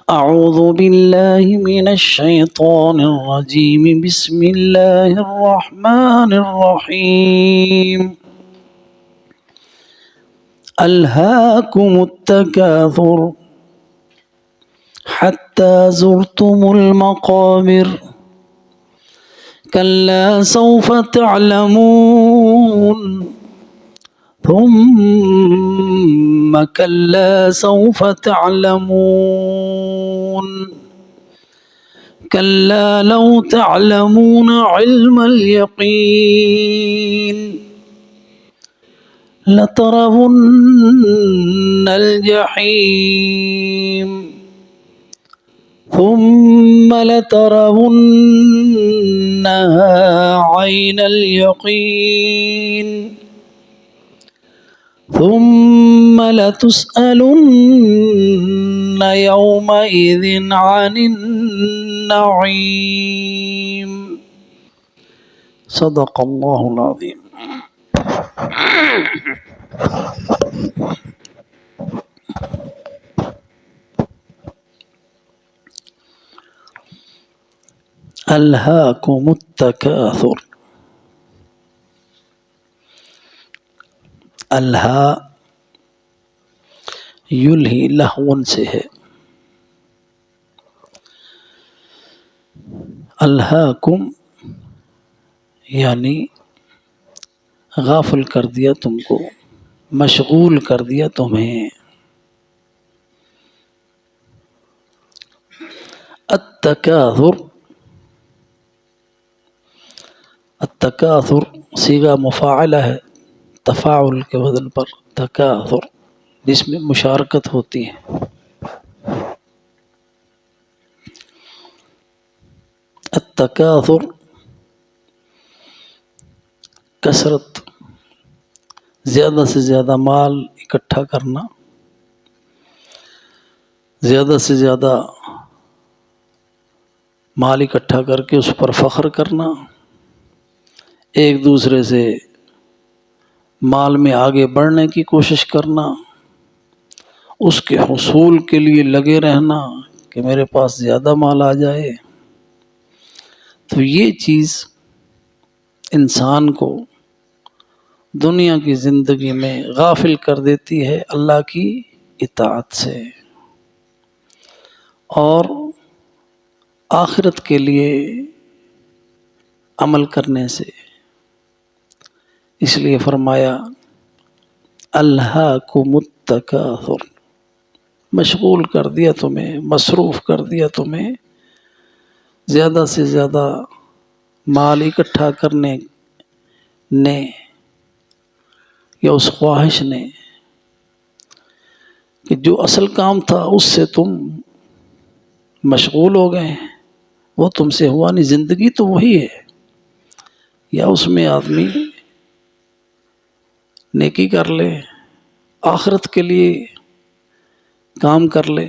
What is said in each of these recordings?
أعوذ بالله من الشيطان الرجيم بسم الله الرحمن الرحيم ألهاكم التكاثر حتى زرتم المقابر كلا سوف تعلمون ثم كلا سوف تعلمون كلا لو تعلمون علم اليقين لترون الجحيم ثم لترونها عين اليقين ثم لتسألن يومئذ عن النعيم صدق الله العظيم. ألهاكم التكاثر. الہا یلہی لہون سے ہے. الہاکم یعنی غافل کر دیا تم کو، مشغول کر دیا تمہیں. التکاثر، التکاثر صیغہ مفاعلہ ہے تفاعل کے وزن پر، تکاثر جس میں مشارکت ہوتی ہے. التکاثر کثرت، زیادہ سے زیادہ مال اکٹھا کرنا، زیادہ سے زیادہ مال اکٹھا کر کے اس پر فخر کرنا، ایک دوسرے سے مال میں آگے بڑھنے کی کوشش کرنا، اس کے حصول کے لیے لگے رہنا کہ میرے پاس زیادہ مال آ جائے. تو یہ چیز انسان کو دنیا کی زندگی میں غافل کر دیتی ہے اللہ کی اطاعت سے اور آخرت کے لیے عمل کرنے سے. اس لیے فرمایا الہاکم التکاثر، مشغول کر دیا تمہیں، مصروف کر دیا تمہیں زیادہ سے زیادہ مال اکٹھا کرنے نے یا اس خواہش نے کہ جو اصل کام تھا اس سے تم مشغول ہو گئے. وہ تم سے ہوا نہیں. زندگی تو وہی ہے، یا اس میں آدمی نیکی کر لے، آخرت کے لیے کام کر لے،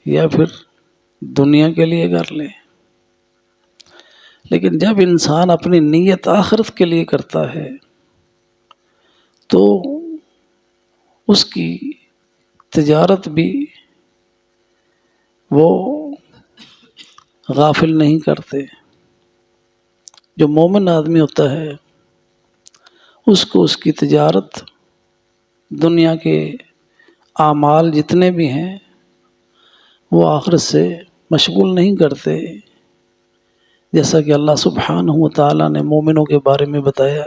یا پھر دنیا کے لیے کر لے. لیکن جب انسان اپنی نیت آخرت کے لیے کرتا ہے تو اس کی تجارت بھی وہ غافل نہیں کرتے. جو مومن آدمی ہوتا ہے اس کو اس کی تجارت، دنیا کے اعمال جتنے بھی ہیں وہ آخرت سے مشغول نہیں کرتے. جیسا کہ اللہ سبحانہ و تعالیٰ نے مومنوں کے بارے میں بتایا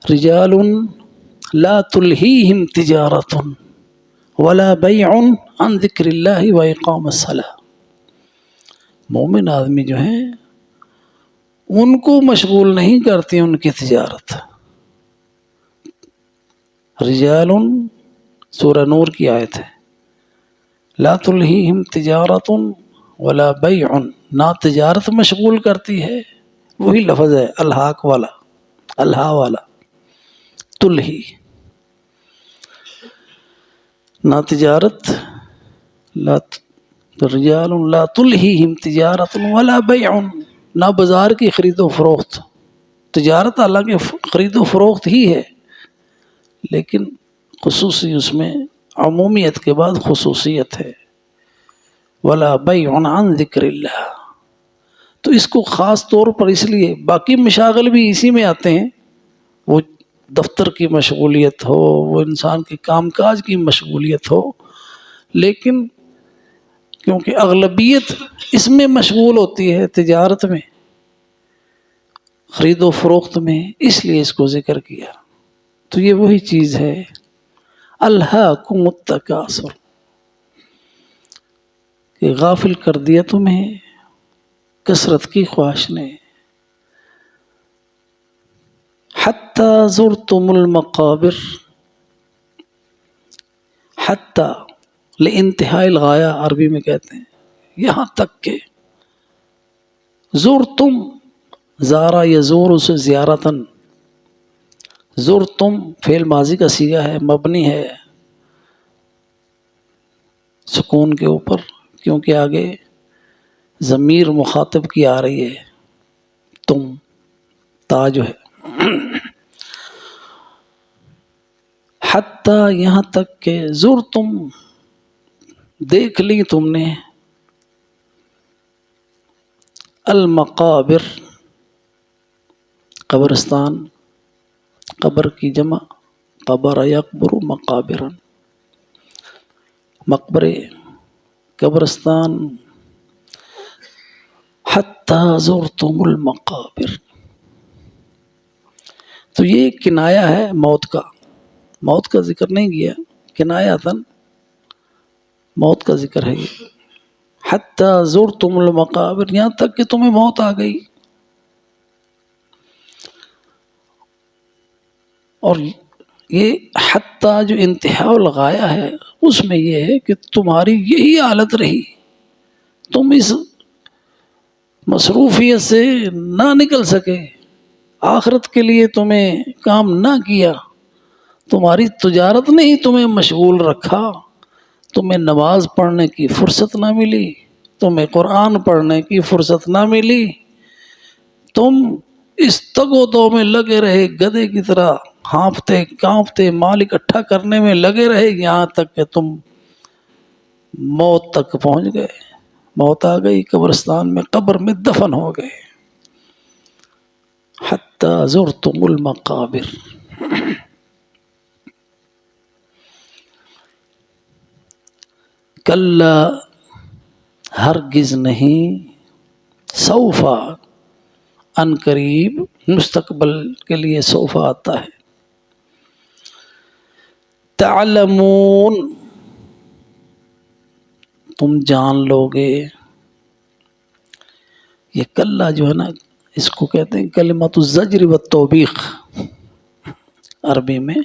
رجال لا تلہیہم تجارت ولا بیع عن ذکر اللہ و اقام الصلاۃ. مومن آدمی جو ہیں ان کو مشغول نہیں کرتی ان کی تجارت. رجال سورہ نور کی آیت ہے، لا تلہیہم تجارت ولا بیع، نہ تجارت مشغول کرتی ہے، وہی لفظ ہے الہاک والا، الہا والا، تلہی، نہ تجارت، رجال لا تلہیہم تجارت ولا بیع، نہ بازار کی خرید و فروخت. تجارت حالانکہ خرید و فروخت ہی ہے، لیکن خصوصی اس میں عمومیت کے بعد خصوصیت ہے. ولا بیع عن ذکر اللہ. تو اس کو خاص طور پر اس لیے، باقی مشاغل بھی اسی میں آتے ہیں، وہ دفتر کی مشغولیت ہو، وہ انسان کے کام کاج کی مشغولیت ہو، لیکن کیونکہ اغلبیت اس میں مشغول ہوتی ہے، تجارت میں، خرید و فروخت میں، اس لیے اس کو ذکر کیا. تو یہ وہی چیز ہے، الہاکم التکاثر، کہ غافل کر دیا تمہیں کثرت کی خواہش نے. حتی زرتم المقابر، حتی لانتہائی الغایہ عربی میں کہتے ہیں، یہاں تک کہ زرتم، زارا یزور سے زیارتن، زرتم فعل ماضی کا صیغہ ہے، مبنی ہے سکون کے اوپر، کیونکہ آگے ضمیر مخاطب کی آ رہی ہے، تم، تا جو ہے. حتی یہاں تک کہ زرتم دیکھ لی تم نے، المقابر قبرستان، قبر کی جمع قبر یقبر مقابرا، مقبرے، قبرستان. حتی زرتم المقابر، تو یہ کنایا ہے موت کا، موت کا ذکر نہیں کیا، کنایاتن موت کا ذکر ہے یہ. حتی زرتم المقابر، یہاں تک کہ تمہیں موت آ گئی. اور یہ حتی جو انتہا الغایہ ہے، اس میں یہ ہے کہ تمہاری یہی حالت رہی، تم اس مصروفیت سے نہ نکل سکے، آخرت کے لیے تمہیں کام نہ کیا، تمہاری تجارت نے ہی تمہیں مشغول رکھا، تمہیں نماز پڑھنے کی فرصت نہ ملی، تمہیں قرآن پڑھنے کی فرصت نہ ملی، تم اس تگ و دو میں لگے رہے، گدھے کی طرح ہانپتے کانپتے مال اکٹھا کرنے میں لگے رہے، یہاں تک کہ تم موت تک پہنچ گئے، موت آ گئی، قبرستان میں، قبر میں دفن ہو گئے. حتی زرتم المقابر. کلا، ہرگز نہیں، سوف، ان قریب، مستقبل کے لیے سوف آتا ہے. تعلمون، تم جان لو گے. یہ کلا جو ہے نا، اس کو کہتے ہیں کلمۃ الزجر والتوبیخ عربی میں،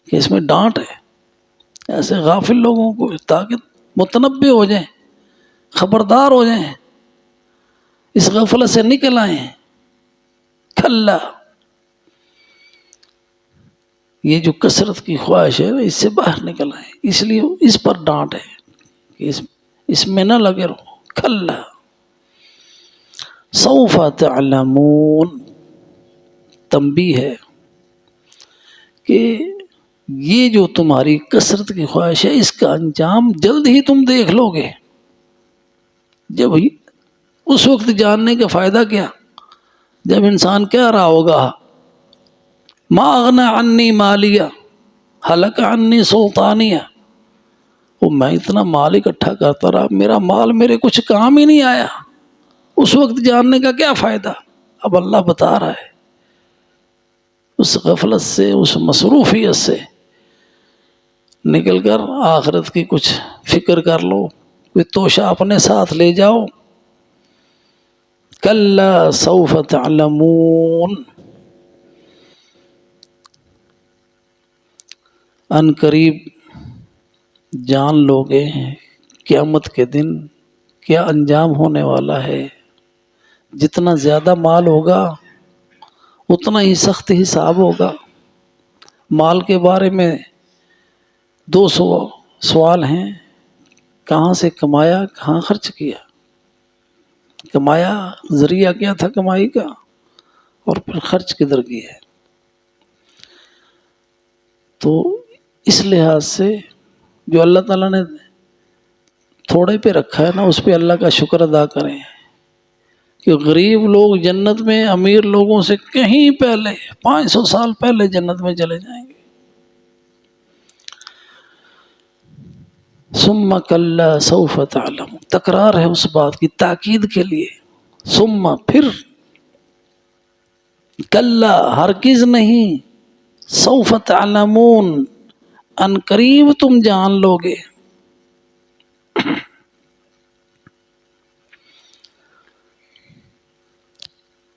کہ اس میں ڈانٹ ہے ایسے غافل لوگوں کو، تاکہ متنبہ ہو جائیں، خبردار ہو جائیں، اس غفلت سے نکل آئیں. کلا، یہ جو کثرت کی خواہش ہے اس سے باہر نکل آئیں، اس لیے اس پر ڈانٹ ہے کہ اس میں نہ لگے رہو. کلا سوف تعلمون، تنبیہ ہے کہ یہ جو تمہاری کثرت کی خواہش ہے، اس کا انجام جلد ہی تم دیکھ لو گے. جب اس وقت جاننے کا فائدہ کیا، جب انسان کہہ رہا ہوگا ما اغنی عنی مالیہ ہلک عنی سلطانیہ، وہ میں اتنا مال اکٹھا کرتا رہا، میرا مال میرے کچھ کام ہی نہیں آیا، اس وقت جاننے کا کیا فائدہ. اب اللہ بتا رہا ہے اس غفلت سے، اس مصروفیت سے نکل کر آخرت کی کچھ فکر کر لو، کوئی توشہ اپنے ساتھ لے جاؤ. کلا سوف تعلمون، ان قریب جان لو گے قیامت کے دن کیا انجام ہونے والا ہے. جتنا زیادہ مال ہوگا اتنا ہی سخت حساب ہوگا. مال کے بارے میں 200 سوال ہیں، کہاں سے کمایا، کہاں خرچ کیا، کمایا ذریعہ کیا تھا کمائی کا، اور پھر خرچ کدھر کیا ہے. تو اس لحاظ سے جو اللہ تعالیٰ نے تھوڑے پہ رکھا ہے نا اس پہ اللہ کا شکر ادا کریں کہ غریب لوگ جنت میں امیر لوگوں سے کہیں پہلے 500 سال پہلے جنت میں چلے جائیں گے. ثم کلا سوف تعلم، تکرار ہے اس بات کی تاکید کے لیے. ثم پھر، کلا ہرگز نہیں، سوف تعلمون ان قریب تم جان لو گے.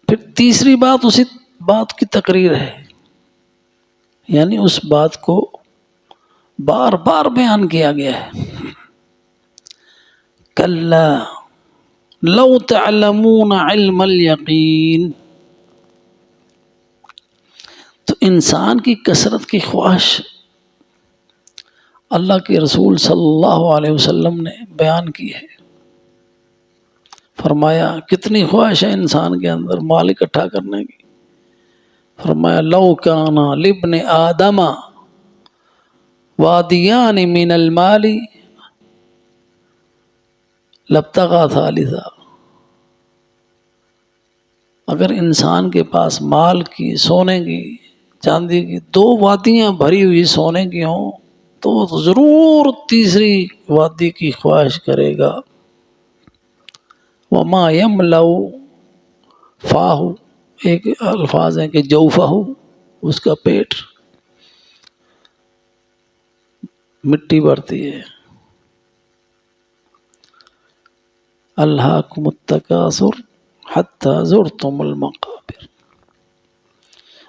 پھر تیسری بات اسی بات کی تقریر ہے، یعنی اس بات کو بار بار بیان کیا گیا ہے. کلا لو تعلمون علم الیقین. تو انسان کی کثرت کی خواہش اللہ کے رسول صلی اللہ علیہ وسلم نے بیان کی ہے. فرمایا کتنی خواہش ہے انسان کے اندر مال اکٹھا کرنے کی. فرمایا لو کان لابن آدم وادیان من المال لابتغى ثالثا. اگر انسان کے پاس مال کی، سونے کی، چاندی کی 2 وادیاں بھری ہوئی سونے کی ہوں تو ضرور تیسری وادی کی خواہش کرے گا. وما يملأ فاہ، ایک الفاظ ہیں کہ جوفہ، اس کا پیٹ مٹی بھرتی ہے. الہاکم التکاثر حتی زرتم المقابر.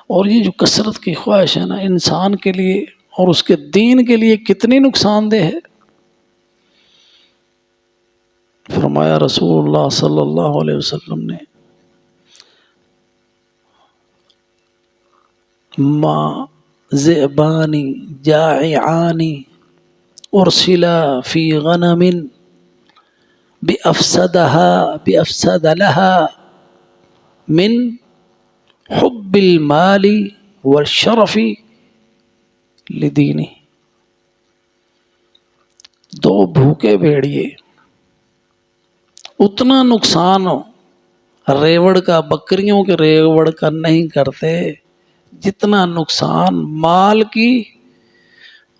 اور یہ جو کثرت کی خواہش ہے نا انسان کے لیے اور اس کے دین کے لیے کتنی نقصان دہ ہے. فرمایا رسول اللہ صلی اللہ علیہ وسلم نے ما ذئبان جائعان ارسلا فی غنم بافسد لها من حب المال والشرف لدینہ. 2 بھوکے بھیڑیے اتنا نقصان ریوڑ کا، بکریوں کے ریوڑ کا نہیں کرتے جتنا نقصان مال کی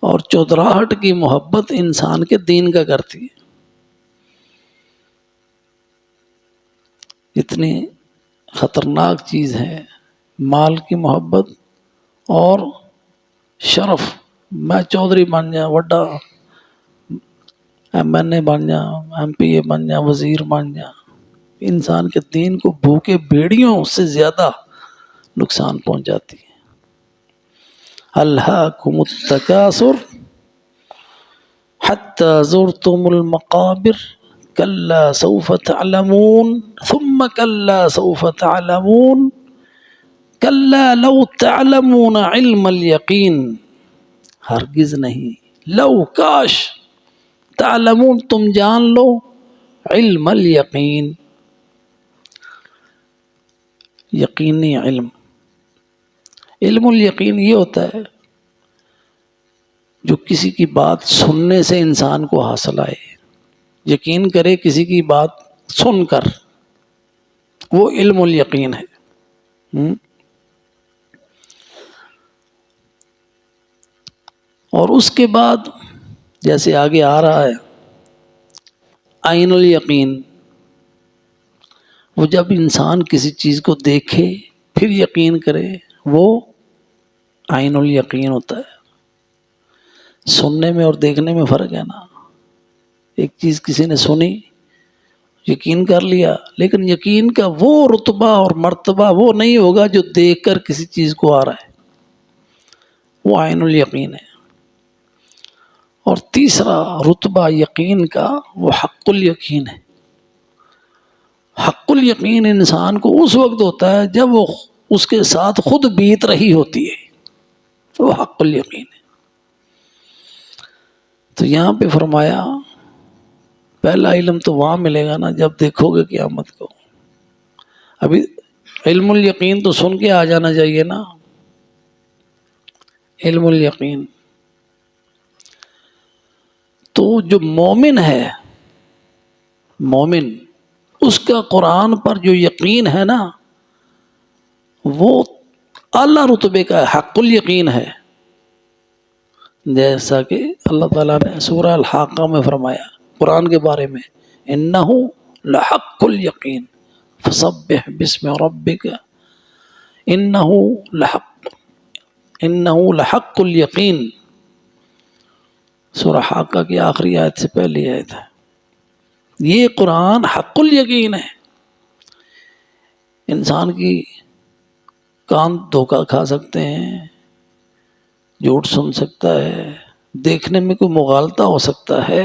اور چودراہٹ کی محبت انسان کے دین کا کرتی ہے. اتنی خطرناک چیز ہے مال کی محبت اور شرف. میں چودھری بن جاؤں، وڈا MNA بن جاؤں، MPA بن جاؤں، وزیر بن جاؤں، انسان کے دین کو بھوکے بھیڑیوں سے زیادہ نقصان پہنچاتی ہے. الہاکم التکاثر حتی زرتم المقابر کلا سوف تعلمون ثم کلا سوف تعلمون کلا لو تعلمون علم الیقین. ہرگز نہیں، لو کاش، تعلمون تم جان لو، علم الیقین، یقینی علم. علم الیقین یہ ہوتا ہے جو کسی کی بات سننے سے انسان کو حاصل آئے، یقین کرے کسی کی بات سن کر، وہ علم الیقین ہے. اور اس کے بعد جیسے آگے آ رہا ہے عین الیقین، وہ جب انسان کسی چیز کو دیکھے پھر یقین کرے، وہ عین الیقین ہوتا ہے. سننے میں اور دیکھنے میں فرق ہے نا. ایک چیز کسی نے سنی، یقین کر لیا، لیکن یقین کا وہ رتبہ اور مرتبہ وہ نہیں ہوگا جو دیکھ کر کسی چیز کو آ رہا ہے، وہ عین الیقین ہے. اور تیسرا رتبہ یقین کا وہ حق الیقین ہے. حق الیقین انسان کو اس وقت ہوتا ہے جب وہ اس کے ساتھ خود بیت رہی ہوتی ہے، وہ حق الیقین ہے. تو یہاں پہ فرمایا پہلا علم تو وہاں ملے گا نا جب دیکھو گے قیامت کو. ابھی علم الیقین تو سن کے آ جانا چاہیے نا. علم الیقین تو جو مومن ہے مومن اس کا قرآن پر جو یقین ہے نا وہ اعلیٰ رتبے کا حق الیقین ہے، جیسا کہ اللہ تعالیٰ نے سورہ الحاقہ میں فرمایا قرآن کے بارے میں، انہ لحق الیقین فسبح بسم ربک انہ لحق الیقین، سورہ حاقہ کی آخری آیت سے پہلی آیت ہے۔ یہ قرآن حق الیقین ہے۔ انسان کی کان دھوکہ کھا سکتے ہیں، جھوٹ سن سکتا ہے، دیکھنے میں کوئی مغالطہ ہو سکتا ہے،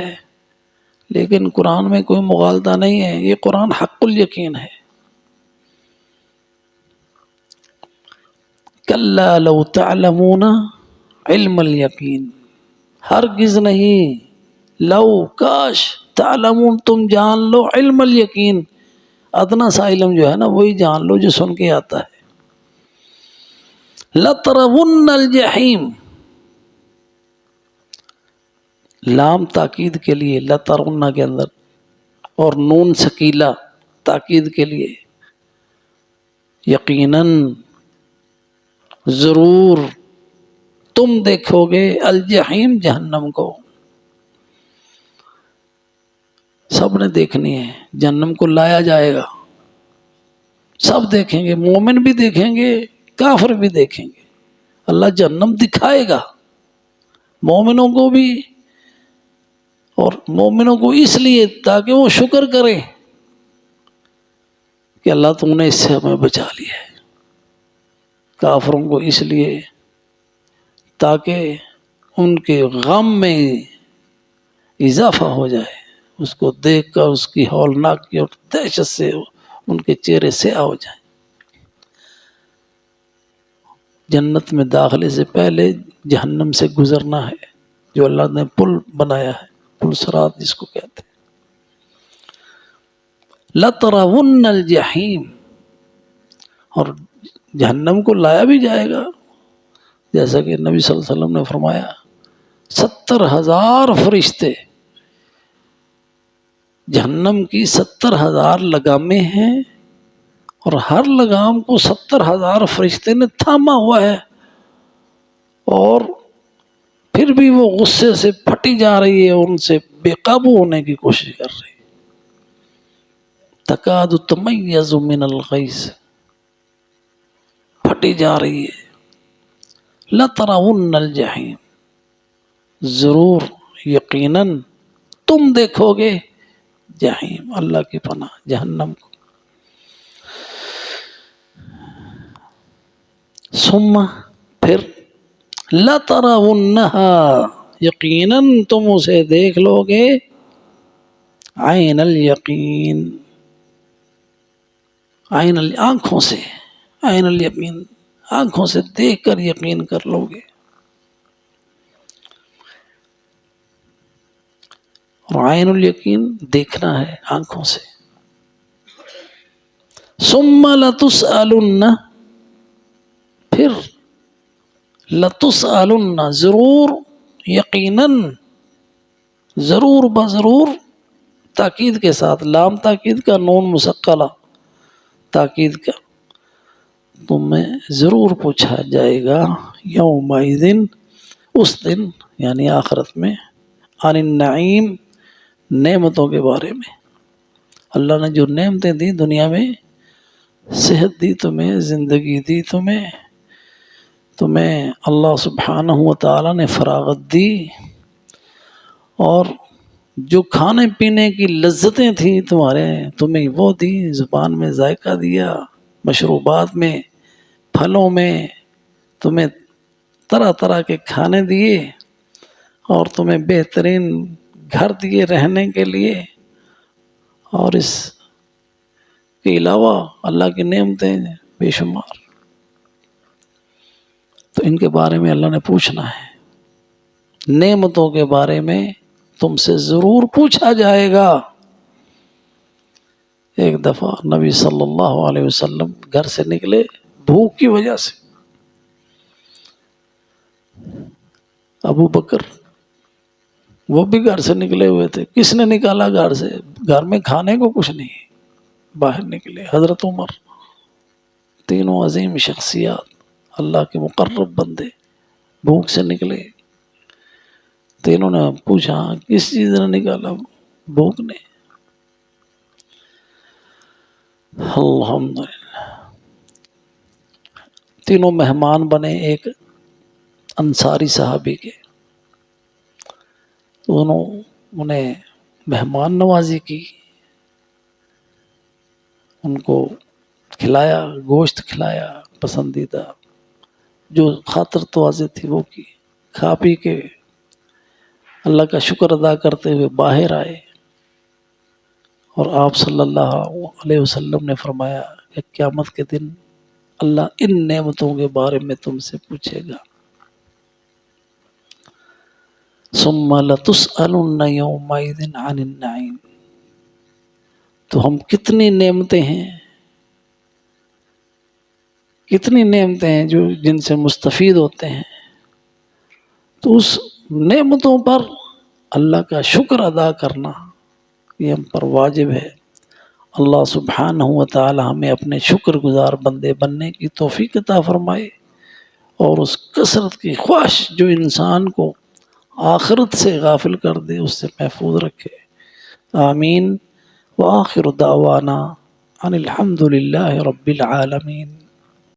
لیکن قرآن میں کوئی مغالطہ نہیں ہے، یہ قرآن حق الیقین ہے۔ کلا لو تعلمون علم الیقین، ہرگز نہیں، لو کاش، تعلمون تم جان لو، علم الیقین ادنا سا علم جو ہے نا وہی جان لو جو سن کے آتا ہے۔ لترون الجحیم، لام تاکید کے لیے لترون کے اندر، اور نون ثقیلہ تاکید کے لیے، یقیناً ضرور تم دیکھو گے الجحیم جہنم کو، سب نے دیکھنی ہے، جہنم کو لایا جائے گا، سب دیکھیں گے، مومن بھی دیکھیں گے، کافر بھی دیکھیں گے، اللہ جہنم دکھائے گا مومنوں کو بھی، اور مومنوں کو اس لیے تاکہ وہ شکر کریں کہ اللہ تم نے اس سے ہمیں بچا لیا ہے، کافروں کو اس لیے تاکہ ان کے غم میں اضافہ ہو جائے، اس کو دیکھ کر اس کی ہولناکی اور دہشت سے ان کے چہرے سیاہ ہو جائیں۔ جنت میں داخلے سے پہلے جہنم سے گزرنا ہے، جو اللہ نے پل بنایا ہے، پل صراط جس کو کہتے ہیں۔ لَتَرَوُنَّ الْجَحِيمَ، اور جہنم کو لایا بھی جائے گا، جیسا کہ نبی صلی اللہ علیہ وسلم نے فرمایا 70,000 فرشتے، جہنم کی 70,000 لگامیں ہیں، اور ہر لگام کو 70,000 فرشتے نے تھاما ہوا ہے، اور پھر بھی وہ غصے سے پھٹی جا رہی ہے، ان سے بے قابو ہونے کی کوشش کر رہی ہے۔ تکاد تمیز من الغیظ، پھٹی جا رہی ہے۔ لترون الجحیم، ضرور یقیناً تم دیکھو گے جہنم، اللہ کی پناہ، جہنم کو۔ ثم، پھر، لترونہا، یقیناً تم اسے دیکھ لو گے، عین الیقین، آنکھوں سے، عین الیقین آنکھوں سے دیکھ کر یقین کر لو گے، اور عین الیقین دیکھنا ہے آنکھوں سے۔ ثم لتسألن، پھر لتسألن، ضرور، یقیناً، ضرور بضرور، تاکید کے ساتھ، لام تاکید کا، نون مثقلہ تاکید کا، تمہیں ضرور پوچھا جائے گا، یومئذ، اس دن یعنی آخرت میں، عن النعیم، نعمتوں کے بارے میں، اللہ نے جو نعمتیں دی دنیا میں، صحت دی تمہیں، زندگی دی تمہیں اللہ سبحانہ و تعالی نے فراغت دی، اور جو کھانے پینے کی لذتیں تھیں تمہیں وہ دی، زبان میں ذائقہ دیا، مشروبات میں، پھلوں میں، تمہیں طرح طرح کے کھانے دیے، اور تمہیں بہترین گھر دیے رہنے کے لیے، اور اس کے علاوہ اللہ کی نعمتیں بے شمار، تو ان کے بارے میں اللہ نے پوچھنا ہے، نعمتوں کے بارے میں تم سے ضرور پوچھا جائے گا۔ ایک دفعہ نبی صلی اللہ علیہ وسلم گھر سے نکلے بھوک کی وجہ سے، ابو بکر وہ بھی گھر سے نکلے ہوئے تھے، کس نے نکالا گھر سے؟ گھر میں کھانے کو کچھ نہیں، باہر نکلے حضرت عمر، تینوں عظیم شخصیات اللہ کے مقرب بندے بھوک سے نکلے، تینوں نے پوچھا کس چیز نے نکالا؟ بھوک نے۔ الحمدللہ تینوں مہمان بنے ایک انصاری صحابی کے، انہیں مہمان نوازی کی، ان کو کھلایا، گوشت کھلایا پسندیدہ، جو خاطر توازی تھی وہ کی، کھا پی کے اللہ کا شکر ادا کرتے ہوئے باہر آئے، اور آپ صلی اللہ علیہ وسلم نے فرمایا کہ قیامت کے دن اللہ ان نعمتوں کے بارے میں تم سے پوچھے گا، ثم لتسألن یومئذ عن النعیم۔ تو ہم کتنی نعمتیں ہیں، کتنی نعمتیں ہیں جو جن سے مستفید ہوتے ہیں، تو اس نعمتوں پر اللہ کا شکر ادا کرنا یہ ہم پر واجب ہے۔ اللہ سبحانہ و تعالی ہمیں اپنے شکر گزار بندے بننے کی توفیق عطا فرمائے، اور اس کثرت کی خواہش جو انسان کو آخرت سے غافل کر دے اس سے محفوظ رکھے۔ آمین۔ وآخر دعوانا ان الحمد للہ رب العالمین۔